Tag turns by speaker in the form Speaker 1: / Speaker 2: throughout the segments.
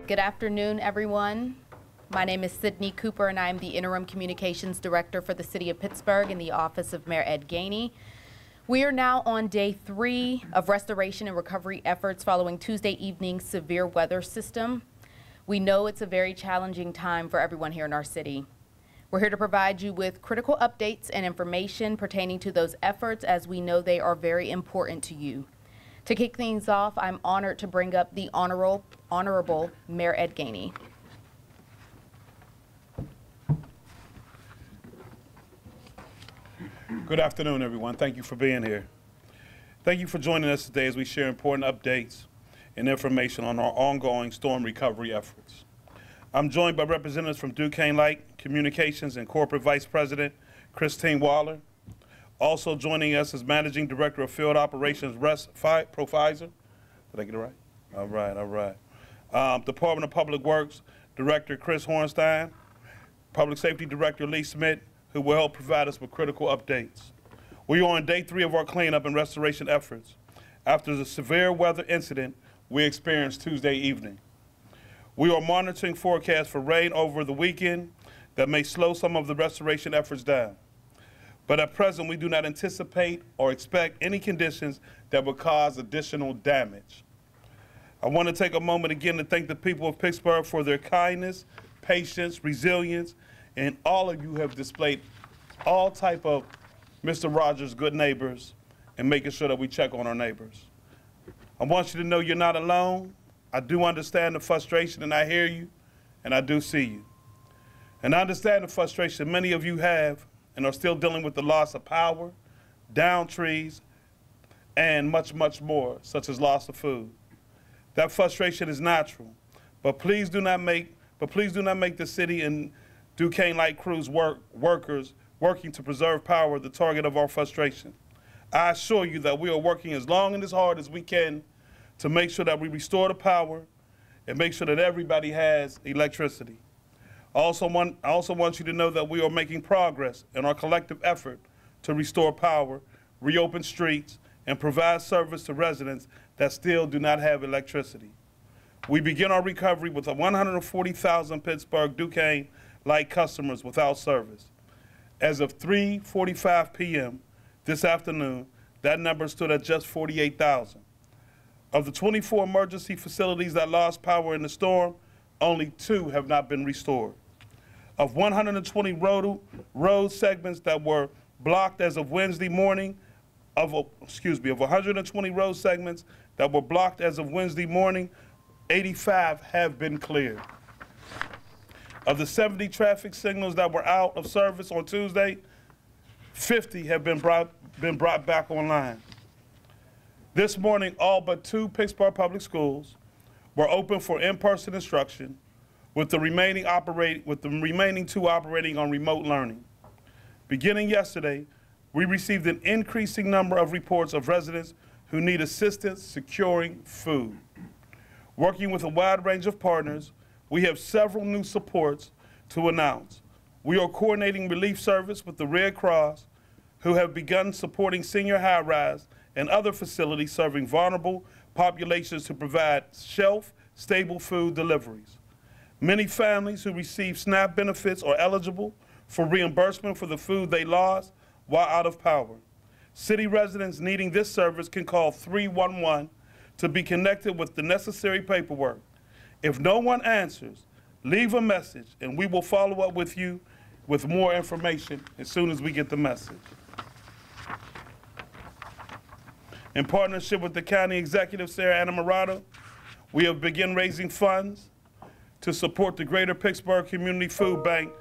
Speaker 1: Good afternoon, everyone. My name is Sydney Cooper, and I am the Interim Communications Director for the City of Pittsburgh in the Office of Mayor Ed Gainey. We are now on day 3 of restoration and recovery efforts following Tuesday evening's severe weather system. We know it's a very challenging time for everyone here in our city. We're here to provide you with critical updates and information pertaining to those efforts, as we know they are very important to you. To kick things off, I'm honored to bring up the Honorable Mayor Ed Gainey.
Speaker 2: Good afternoon, everyone. Thank you for being here. Thank you for joining us today as we share important updates and information on our ongoing storm recovery efforts. I'm joined by representatives from Duquesne Light Communications and Corporate Vice President Christine Waller. Also joining us is Managing Director of Field Operations, Russ Profizer. Did I get it right? All right. Department of Public Works Director Chris Hornstein, Public Safety Director Lee Smith, who will help provide us with critical updates. We are on day 3 of our cleanup and restoration efforts after the severe weather incident we experienced Tuesday evening. We are monitoring forecasts for rain over the weekend that may slow some of the restoration efforts down. But at present, we do not anticipate or expect any conditions that would cause additional damage. I want to take a moment again to thank the people of Pittsburgh for their kindness, patience, resilience, and all of you have displayed all type of Mr. Rogers good neighbors and making sure that we check on our neighbors. I want you to know you're not alone. I do understand the frustration, and I hear you, and I do see you. And I understand the frustration many of you have and are still dealing with the loss of power, downed trees, and much, much more, such as loss of food. That frustration is natural, but please do not make the city and Duquesne Light crews workers working to preserve power the target of our frustration. I assure you that we are working as long and as hard as we can to make sure that we restore the power and make sure that everybody has electricity. I also want you to know that we are making progress in our collective effort to restore power, reopen streets, and provide service to residents that still do not have electricity. We begin our recovery with 140,000 Pittsburgh Duquesne Light customers without service. As of 3:45 p.m. this afternoon, that number stood at just 48,000. Of the 24 emergency facilities that lost power in the storm, only 2 have not been restored. Of 120 road segments that were blocked as of Wednesday morning, of 120 road segments that were blocked as of Wednesday morning, 85 have been cleared. Of the 70 traffic signals that were out of service on Tuesday, 50 have been brought back online. This morning, all but 2 Pittsburgh public schools were open for in-person instruction, with the remaining 2 operating on remote learning. Beginning yesterday, we received an increasing number of reports of residents who need assistance securing food. Working with a wide range of partners, we have several new supports to announce. We are coordinating relief service with the Red Cross, who have begun supporting senior high-rise and other facilities serving vulnerable populations to provide shelf-stable food deliveries. Many families who receive SNAP benefits are eligible for reimbursement for the food they lost while out of power. City residents needing this service can call 311 to be connected with the necessary paperwork. If no one answers, leave a message and we will follow up with you with more information as soon as we get the message. In partnership with the County Executive, Sarah Anna Murata, we have begun raising funds to support the Greater Pittsburgh Community Food Bank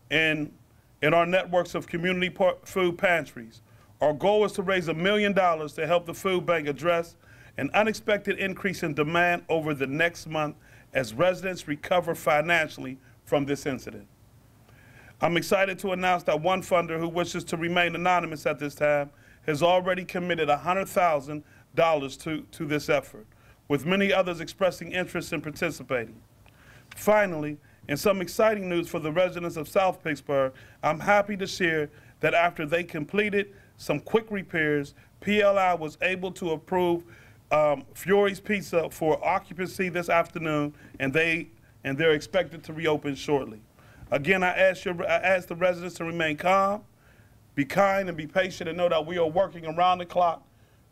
Speaker 2: and our networks of community food pantries. Our goal is to raise $1 million to help the food bank address an unexpected increase in demand over the next month as residents recover financially from this incident. I'm excited to announce that one funder who wishes to remain anonymous at this time has already committed $100,000 to this effort, with many others expressing interest in participating. Finally, in some exciting news for the residents of South Pittsburgh, I'm happy to share that after they completed some quick repairs, PLI was able to approve Fiore's Pizza for occupancy this afternoon, and they and they're expected to reopen shortly. Again, I ask the residents to remain calm, be kind, and be patient, and know that we are working around the clock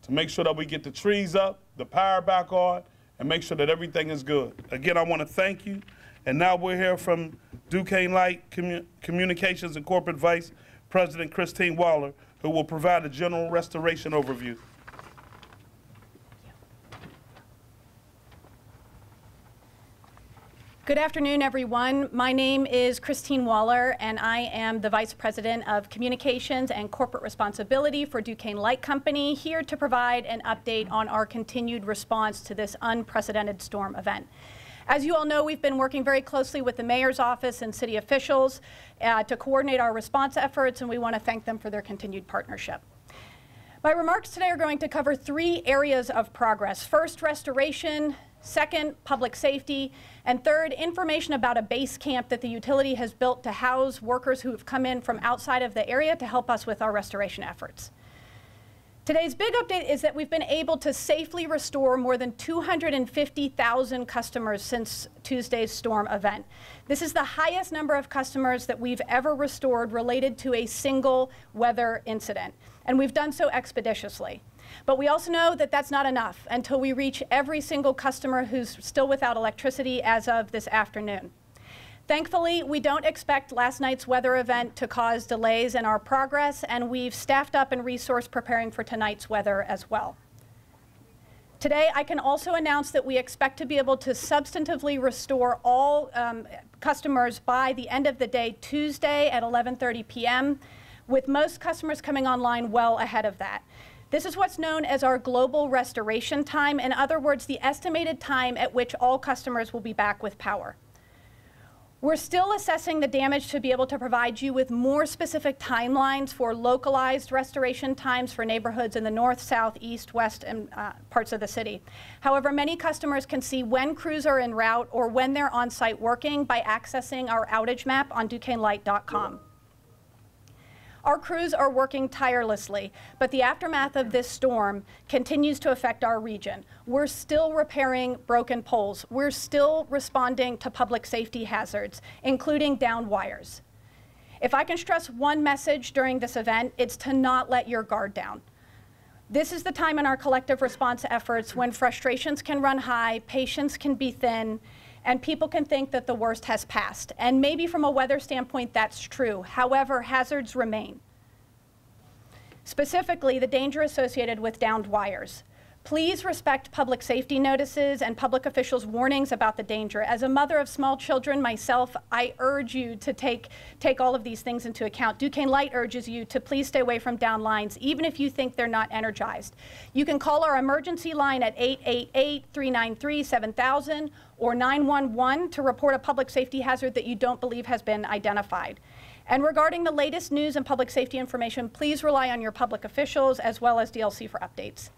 Speaker 2: to make sure that we get the trees up, the power back on, and make sure that everything is good. Again, I want to thank you. And now we'll hear from Duquesne Light Communications and Corporate Vice President Christine Waller, who will provide a general restoration overview.
Speaker 3: Good afternoon, everyone. My name is Christine Waller, and I am the Vice President of Communications and Corporate Responsibility for Duquesne Light Company, here to provide an update on our continued response to this unprecedented storm event. As you all know, we've been working very closely with the Mayor's office and city officials to coordinate our response efforts, and we want to thank them for their continued partnership. My remarks today are going to cover 3 areas of progress. First, restoration. Second, public safety. And third, information about a base camp that the utility has built to house workers who have come in from outside of the area to help us with our restoration efforts. Today's big update is that we've been able to safely restore more than 250,000 customers since Tuesday's storm event. This is the highest number of customers that we've ever restored related to a single weather incident, and we've done so expeditiously. But we also know that that's not enough until we reach every single customer who's still without electricity as of this afternoon. Thankfully, we don't expect last night's weather event to cause delays in our progress, and we've staffed up and resourced preparing for tonight's weather as well. Today, I can also announce that we expect to be able to substantively restore all customers by the end of the day, Tuesday at 11:30 p.m., with most customers coming online well ahead of that. This is what's known as our global restoration time. In other words, the estimated time at which all customers will be back with power. We're still assessing the damage to be able to provide you with more specific timelines for localized restoration times for neighborhoods in the north, south, east, west, and parts of the city. However, many customers can see when crews are en route or when they're on site working by accessing our outage map on DuquesneLight.com. Our crews are working tirelessly, but the aftermath of this storm continues to affect our region. We're still repairing broken poles. We're still responding to public safety hazards, including downed wires. If I can stress one message during this event, it's to not let your guard down. This is the time in our collective response efforts when frustrations can run high, patience can be thin, and people can think that the worst has passed. And maybe from a weather standpoint, that's true. However, hazards remain. Specifically, the danger associated with downed wires. Please respect public safety notices and public officials' warnings about the danger. As a mother of small children myself, I urge you to take all of these things into account. Duquesne Light urges you to please stay away from downed lines, even if you think they're not energized. You can call our emergency line at 888-393-7000 or 911 to report a public safety hazard that you don't believe has been identified. And regarding the latest news and public safety information, please rely on your public officials as well as DLC for updates.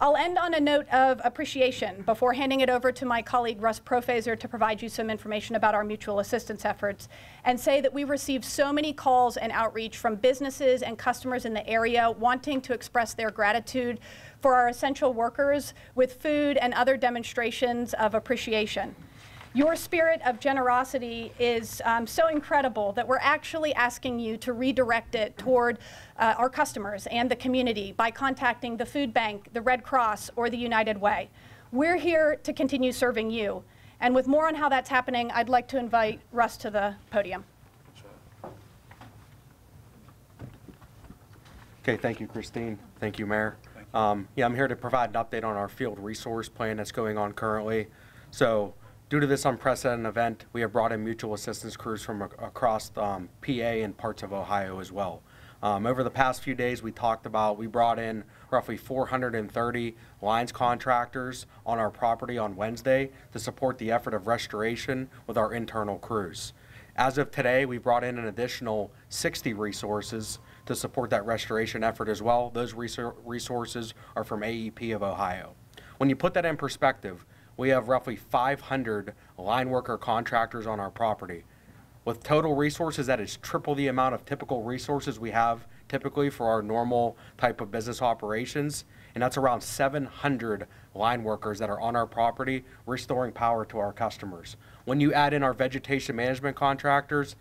Speaker 3: I'll end on a note of appreciation before handing it over to my colleague Russ Profaser to provide you some information about our mutual assistance efforts, and say that we received so many calls and outreach from businesses and customers in the area wanting to express their gratitude for our essential workers with food and other demonstrations of appreciation. Your spirit of generosity is so incredible that we're actually asking you to redirect it toward our customers and the community by contacting the Food Bank, the Red Cross, or the United Way. We're here to continue serving you. And with more on how that's happening, I'd like to invite Russ to the podium.
Speaker 4: Okay, thank you, Christine. Thank you, Mayor. I'm here to provide an update on our field resource plan that's going on currently. So, due to this unprecedented event, we have brought in mutual assistance crews from across PA and parts of Ohio as well. Over the past few days, we brought in roughly 430 lines contractors on our property on Wednesday to support the effort of restoration with our internal crews. As of today, we brought in an additional 60 resources to support that restoration effort as well. Those resources are from AEP of Ohio. When you put that in perspective, we have roughly 500 line worker contractors on our property. With total resources, that is triple the amount of typical resources we have typically for our normal type of business operations, and that's around 700 line workers that are on our property restoring power to our customers. When you add in our vegetation management contractors,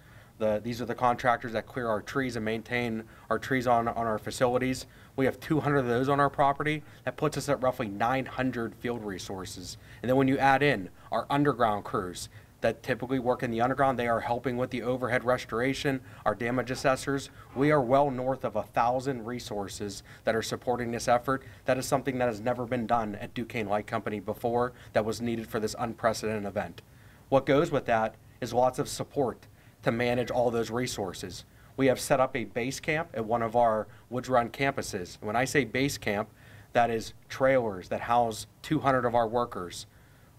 Speaker 4: these are the contractors that clear our trees and maintain our trees on our facilities. We have 200 of those on our property. That puts us at roughly 900 field resources. And then when you add in our underground crews that typically work in the underground, they are helping with the overhead restoration, our damage assessors. We are well north of 1,000 resources that are supporting this effort. That is something that has never been done at Duquesne Light Company before that was needed for this unprecedented event. What goes with that is lots of support to manage all those resources. We have set up a base camp at one of our Woods Run campuses. When I say base camp, that is trailers that house 200 of our workers,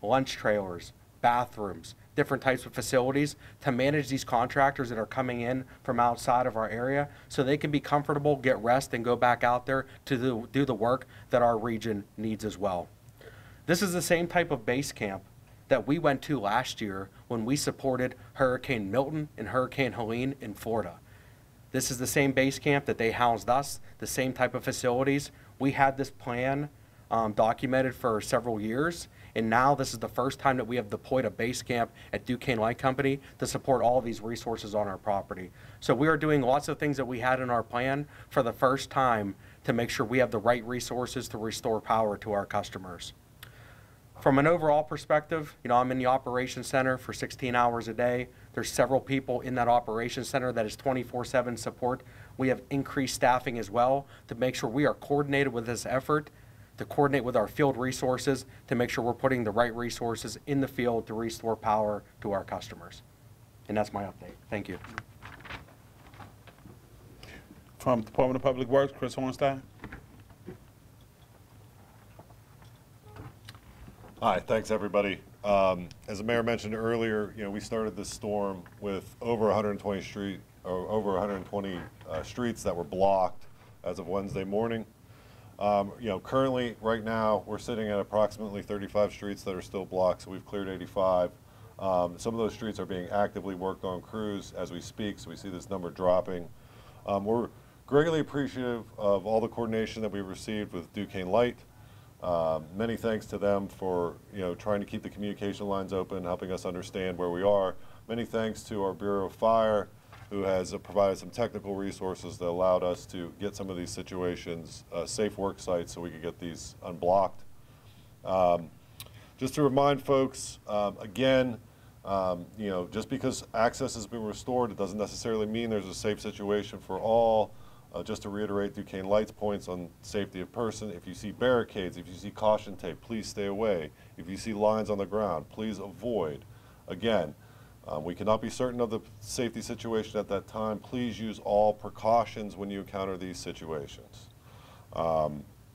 Speaker 4: lunch trailers, bathrooms, different types of facilities to manage these contractors that are coming in from outside of our area so they can be comfortable, get rest, and go back out there to do the work that our region needs as well. This is the same type of base camp that we went to last year when we supported Hurricane Milton and Hurricane Helene in Florida. This is the same base camp that they housed us, the same type of facilities. We had this plan documented for several years, and now this is the first time that we have deployed a base camp at Duquesne Light Company to support all of these resources on our property. So we are doing lots of things that we had in our plan for the first time to make sure we have the right resources to restore power to our customers. From an overall perspective, I'm in the operations center for 16 hours a day. There's several people in that operations center that is 24/7 support. We have increased staffing as well to make sure we are coordinated with this effort, to coordinate with our field resources, to make sure we're putting the right resources in the field to restore power to our customers. And that's my update. Thank you.
Speaker 2: From Department of Public Works, Chris Hornstein.
Speaker 5: Hi, thanks everybody. As the mayor mentioned earlier, we started this storm with over 120 streets that were blocked as of Wednesday morning. Currently, right now, we're sitting at approximately 35 streets that are still blocked, so we've cleared 85. Some of those streets are being actively worked on crews as we speak, so we see this number dropping. We're greatly appreciative of all the coordination that we've received with Duquesne Light. Many thanks to them for trying to keep the communication lines open, helping us understand where we are. Many thanks to our Bureau of Fire, who has provided some technical resources that allowed us to get some of these situations safe work sites so we could get these unblocked. Just to remind folks, again, just because access has been restored, it doesn't necessarily mean there's a safe situation for all. Just to reiterate Duquesne Light's points on safety of person, if you see barricades, if you see caution tape, please stay away. If you see lines on the ground, please avoid. Again, we cannot be certain of the safety situation at that time. Please use all precautions when you encounter these situations.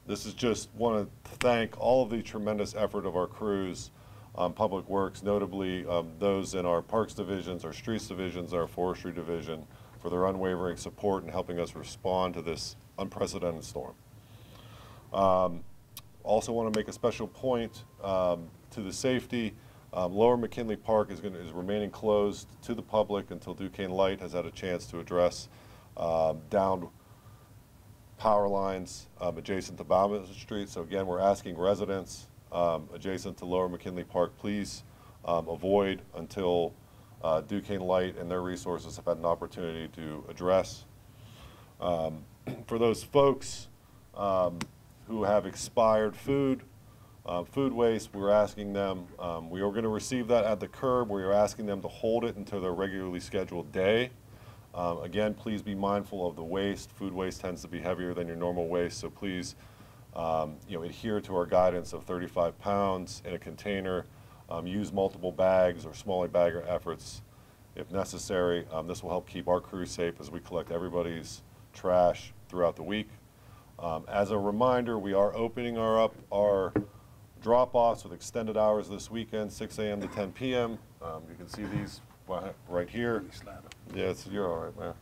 Speaker 5: This is just want to thank all of the tremendous effort of our crews, Public Works, notably those in our Parks divisions, our Streets divisions, our Forestry division, for their unwavering support in helping us respond to this unprecedented storm. Also want to make a special point to the safety. Lower McKinley Park is remaining closed to the public until Duquesne Light has had a chance to address downed power lines adjacent to Bauman Street. So again, we're asking residents adjacent to Lower McKinley Park, please avoid until Duquesne Light and their resources have had an opportunity to address. For those folks who have expired food waste, we're asking them, we are going to receive that at the curb. We are asking them to hold it until their regularly scheduled day. Again, please be mindful of the waste. Food waste tends to be heavier than your normal waste, so please adhere to our guidance of 35 pounds in a container. Use multiple bags or smaller bag efforts if necessary. This will help keep our crew safe as we collect everybody's trash throughout the week. As a reminder, we are opening our drop-offs with extended hours this weekend, 6 a.m. to 10 p.m. You can see these right here. Yeah, you're all right, man.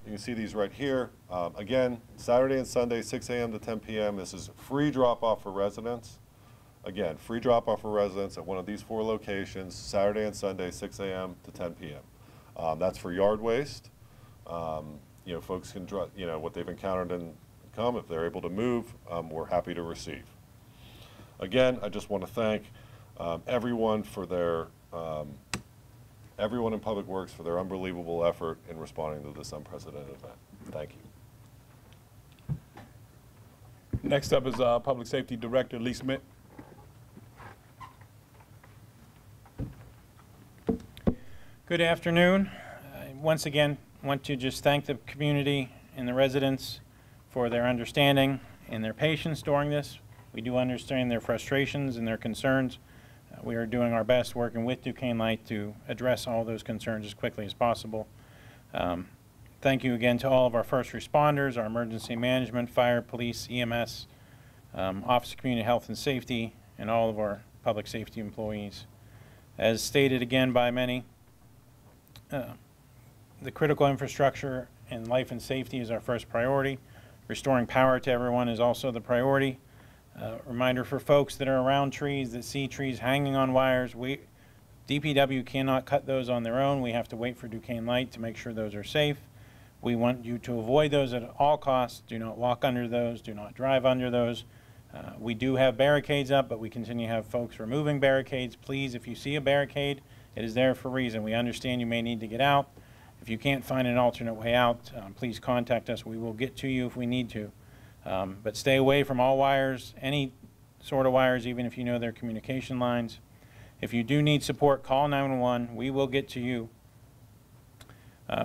Speaker 5: You can see these right here. Again, Saturday and Sunday, 6 a.m. to 10 p.m. This is free drop-off for residents. Again, free drop-off for residents at one of these 4 locations, Saturday and Sunday, 6 a.m. to 10 p.m. That's for yard waste. Folks can, what they've encountered and come. If they're able to move, we're happy to receive. again, I just want to thank everyone for their everyone in Public Works for their unbelievable effort in responding to this unprecedented event. Thank you.
Speaker 2: Next up is Public Safety Director Lee Smith.
Speaker 6: Good afternoon. Once again, want to just thank the community and the residents for their understanding and their patience during this. We do understand their frustrations and their concerns. We are doing our best working with Duquesne Light to address all those concerns as quickly as possible. Thank you again to all of our first responders, our emergency management, fire, police, EMS, Office of Community Health and Safety, and all of our public safety employees. As stated again by many, the critical infrastructure and life and safety is our first priority. Restoring power to everyone is also the priority. Reminder for folks that are around trees, that see trees hanging on wires, DPW cannot cut those on their own. We have to wait for Duquesne Light to make sure those are safe. We want you to avoid those at all costs. Do not walk under those. Do not drive under those. We do have barricades up, but we continue to have folks removing barricades. Please, if you see a barricade, it is there for a reason. We understand you may need to get out. If you can't find an alternate way out, please contact us. We will get to you if we need to. But stay away from all wires, any sort of wires, even if you know they're communication lines. If you do need support, call 911. We will get to you.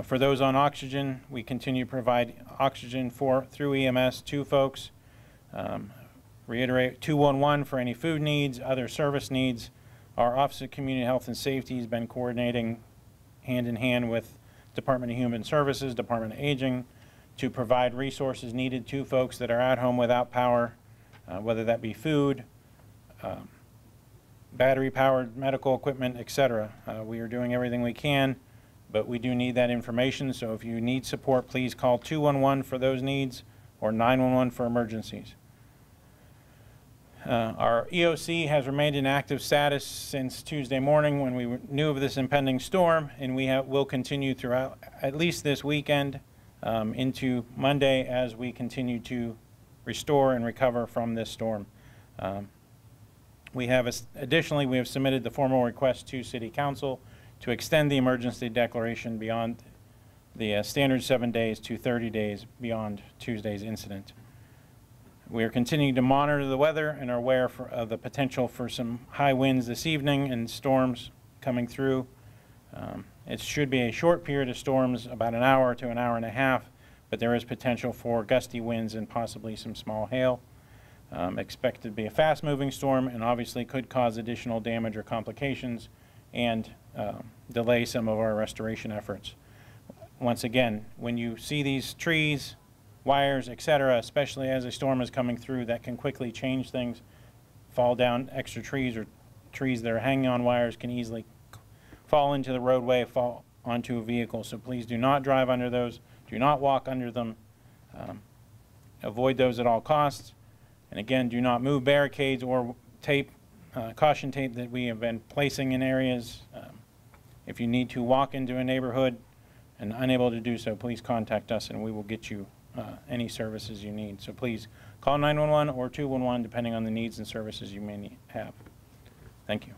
Speaker 6: For those on oxygen, we continue to provide oxygen through EMS to folks. Reiterate 211 for any food needs, other service needs. Our Office of Community Health and Safety has been coordinating hand in hand with Department of Human Services, Department of Aging, to provide resources needed to folks that are at home without power, whether that be food, battery-powered medical equipment, etc. We are doing everything we can, but we do need that information. So if you need support, please call 211 for those needs or 911 for emergencies. Our EOC has remained in active status since Tuesday morning when we knew of this impending storm, and we will continue throughout at least this weekend into Monday as we continue to restore and recover from this storm. Additionally, we have submitted the formal request to City Council to extend the emergency declaration beyond the standard 7 days to 30 days beyond Tuesday's incident. We are continuing to monitor the weather and are aware of the potential for some high winds this evening and storms coming through. It should be a short period of storms, about an hour to an hour and a half, but there is potential for gusty winds and possibly some small hail. Expected to be a fast-moving storm and obviously could cause additional damage or complications and delay some of our restoration efforts. Once again, when you see these trees, wires, etc., especially as a storm is coming through, that can quickly change things, fall down. Extra trees or trees that are hanging on wires can easily fall into the roadway, fall onto a vehicle. So please do not drive under those. Do not walk under them. Avoid those at all costs. And again, do not move barricades or tape, caution tape that we have been placing in areas. If you need to walk into a neighborhood and unable to do so, please contact us and we will get you any services you need. So please call 911 or 211 depending on the needs and services you may have. Thank you.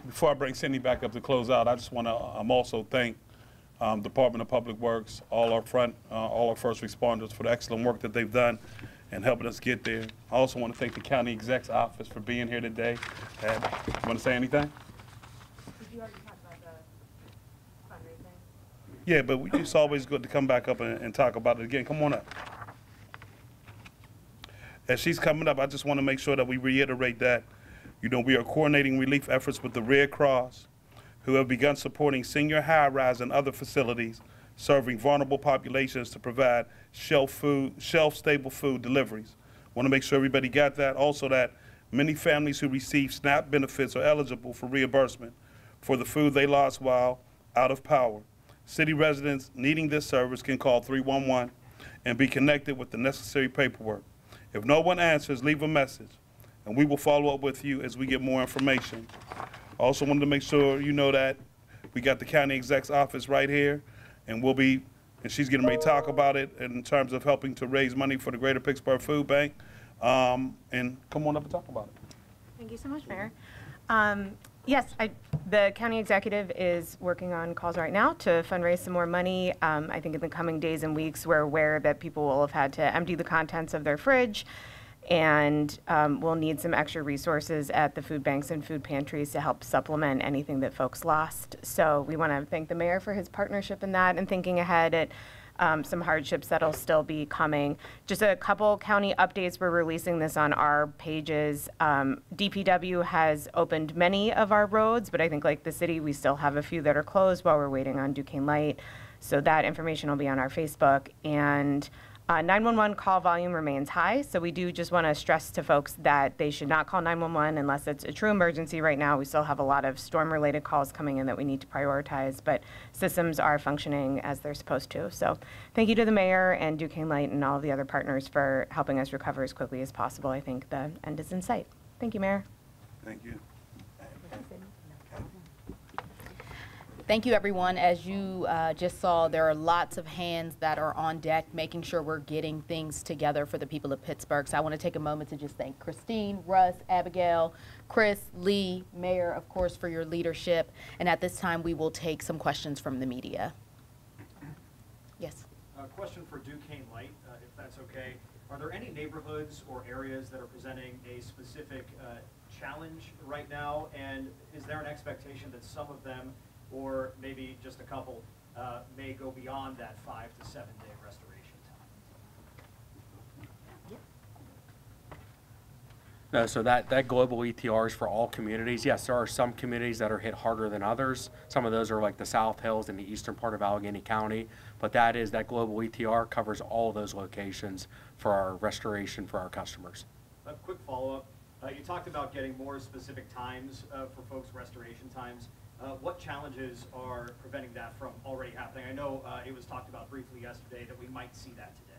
Speaker 2: Before I bring Cindy back up to close out, I just want to also thank Department of Public Works, all our first responders for the excellent work that they've done and helping us get there. I also want to thank the County Exec's Office for being here today. You want to say anything?
Speaker 1: Did you already talk about the fundraising?
Speaker 2: Yeah, but it's always good to come back up and talk about it again. Come on up. As she's coming up, I just want to make sure that we reiterate that, we are coordinating relief efforts with the Red Cross, who have begun supporting senior high-rise and other facilities serving vulnerable populations to provide shelf-stable food deliveries. Want to make sure everybody got that. Also that many families who receive SNAP benefits are eligible for reimbursement for the food they lost while out of power. City residents needing this service can call 311 and be connected with the necessary paperwork. If no one answers, leave a message, and we will follow up with you as we get more information. I also wanted to make sure you know that we got the County Exec's Office right here, and we'll be and she's getting ready to talk about it in terms of helping to raise money for the Greater Pittsburgh Food Bank. And come on up and talk about it.
Speaker 7: Thank you so much, Mayor. Yes, the county executive is working on calls right now to fundraise some more money. I think in the coming days and weeks, we're aware that people will have had to empty the contents of their fridge, and we'll need some extra resources at the food banks and food pantries to help supplement anything that folks lost. So we want to thank the mayor for his partnership in that and thinking ahead at some hardships that'll still be coming. Just a couple county updates. We're releasing this on our pages. DPW has opened many of our roads, but I think like the city, we still have a few that are closed while we're waiting on Duquesne Light. So that information will be on our Facebook. And 911 call volume remains high, so we do just want to stress to folks that they should not call 911 unless it's a true emergency. Right now, we still have a lot of storm-related calls coming in that we need to prioritize, but systems are functioning as they're supposed to. So thank you to the mayor and Duquesne Light and all of the other partners for helping us recover as quickly as possible. I think the end is in sight. Thank you, Mayor.
Speaker 2: Thank you.
Speaker 1: Thank you, everyone. As you just saw, there are lots of hands that are on deck, making sure we're getting things together for the people of Pittsburgh. So I want to take a moment to just thank Christine, Russ, Abigail, Chris, Lee, Mayor, of course, for your leadership. And at this time, we will take some questions from the media. Yes.
Speaker 8: Question for Duquesne Light, if that's okay. Are there any neighborhoods or areas that are presenting a specific challenge right now? And is there an expectation that some of them, or maybe just a couple, may go beyond that 5 to 7 day restoration time?
Speaker 4: No, so that global ETR is for all communities. Yes, there are some communities that are hit harder than others. Some of those are like the South Hills and the eastern part of Allegheny County, but that global ETR covers all of those locations for our restoration for our customers.
Speaker 8: A quick follow-up. You talked about getting more specific times for folks' restoration times. What challenges are preventing that from already happening? I know it was talked about briefly yesterday that we might see that today.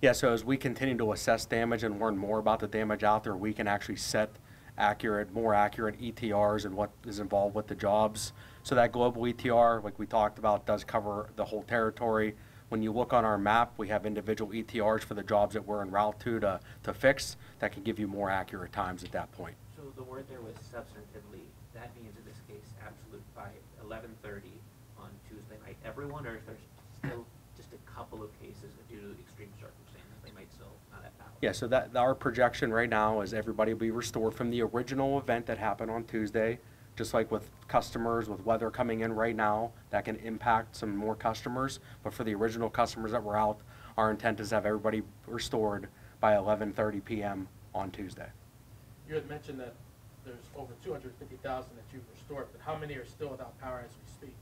Speaker 4: Yeah, so as we continue to assess damage and learn more about the damage out there, we can actually set more accurate ETRs and what is involved with the jobs. So that global ETR, like we talked about, does cover the whole territory. When you look on our map, we have individual ETRs for the jobs that we're en route to fix that can give you more accurate times at that point.
Speaker 9: So the word there was substantively. That means in this case absolute by 11:30 on Tuesday night. Everyone, or if there's still just a couple of cases that due to extreme circumstances they might still not have power?
Speaker 4: Yeah, so that our projection right now is everybody will be restored from the original event that happened on Tuesday. Just like with customers, with weather coming in right now, that can impact some more customers. But for the original customers that were out, our intent is to have everybody restored by 11:30 p.m. on Tuesday.
Speaker 10: You had mentioned that there's over 250,000 that you've restored, but how many are still without power as we speak?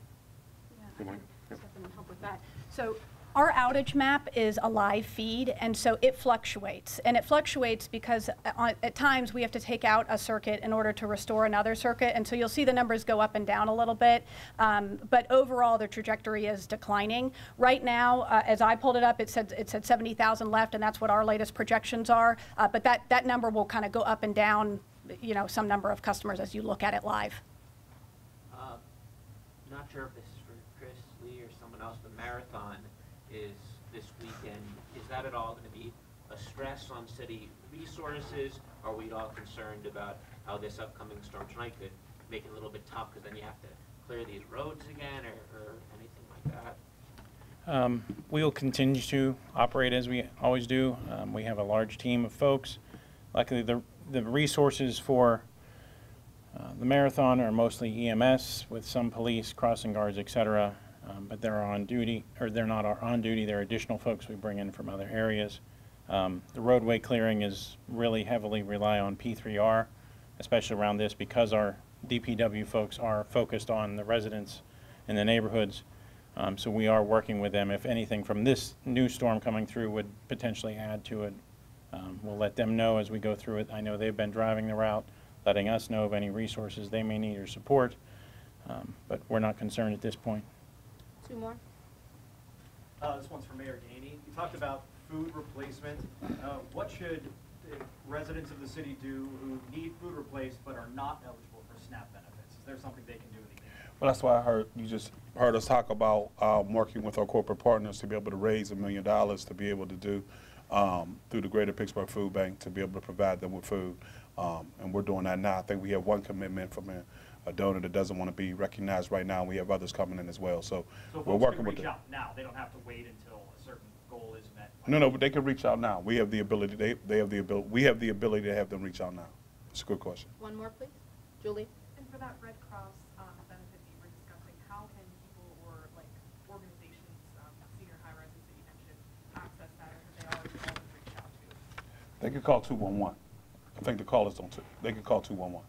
Speaker 3: Yeah, I can step in and help with that. So our outage map is a live feed, and so it fluctuates. And it fluctuates because at times we have to take out a circuit in order to restore another circuit, and so you'll see the numbers go up and down a little bit. But overall, the trajectory is declining. Right now, as I pulled it up, it said 70,000 left, and that's what our latest projections are. But that number will kind of go up and down, you know, some number of customers as you look at it live.
Speaker 9: Not sure if this is for Chris, Lee, or someone else. The marathon is this weekend. Is that at all going to be a stress on city resources? Are we at all concerned about how this upcoming storm tonight could make it a little bit tough because then you have to clear these roads again or anything like that?
Speaker 6: We will continue to operate as we always do. We have a large team of folks. Luckily, the resources for the marathon are mostly EMS with some police, crossing guards, etc. But they're on duty, or they're not on duty. They're additional folks we bring in from other areas. The roadway clearing is really heavily rely on P3R, especially around this because our DPW folks are focused on the residents in the neighborhoods. So we are working with them. If anything from this new storm coming through would potentially add to it, we'll let them know as we go through it. I know they've been driving the route, letting us know of any resources they may need or support, but we're not concerned at this point.
Speaker 1: Two more.
Speaker 8: This one's for Mayor Gainey. You talked about food replacement. What should residents of the city do who need food replaced but are not eligible for SNAP benefits? Is there something they can do in the
Speaker 2: Well, that's why you just heard us talk about working with our corporate partners to be able to raise $1 million to be able to do through the Greater Pittsburgh Food Bank to be able to provide them with food. And we're doing that now. I think we have one commitment from a donor that doesn't want to be recognized right now, and we have others coming in as well. So we're working with them.
Speaker 8: Reach out now. They don't have to wait until a certain goal is met.
Speaker 2: No, but they can reach out now. We have the ability. They have the ability. We have the ability to have them reach out now. It's a good question.
Speaker 1: One more, please. Julie?
Speaker 11: And for that Red Cross benefit that you were discussing, how can people or like organizations, senior high rises that you mentioned, access that, or have they already reached out to?
Speaker 2: They could call 211. I think the callers don't. They could call 211.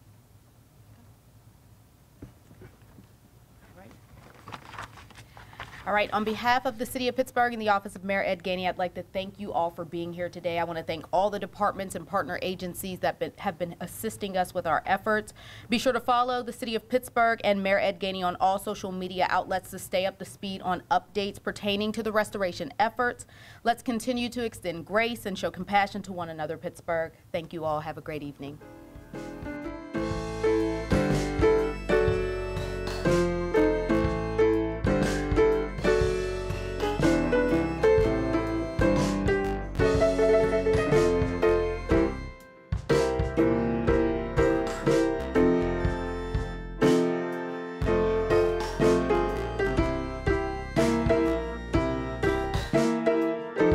Speaker 1: All right, on behalf of the City of Pittsburgh and the Office of Mayor Ed Gainey, I'd like to thank you all for being here today. I want to thank all the departments and partner agencies that have been assisting us with our efforts. Be sure to follow the City of Pittsburgh and Mayor Ed Gainey on all social media outlets to stay up to speed on updates pertaining to the restoration efforts. Let's continue to extend grace and show compassion to one another, Pittsburgh. Thank you all. Have a great evening.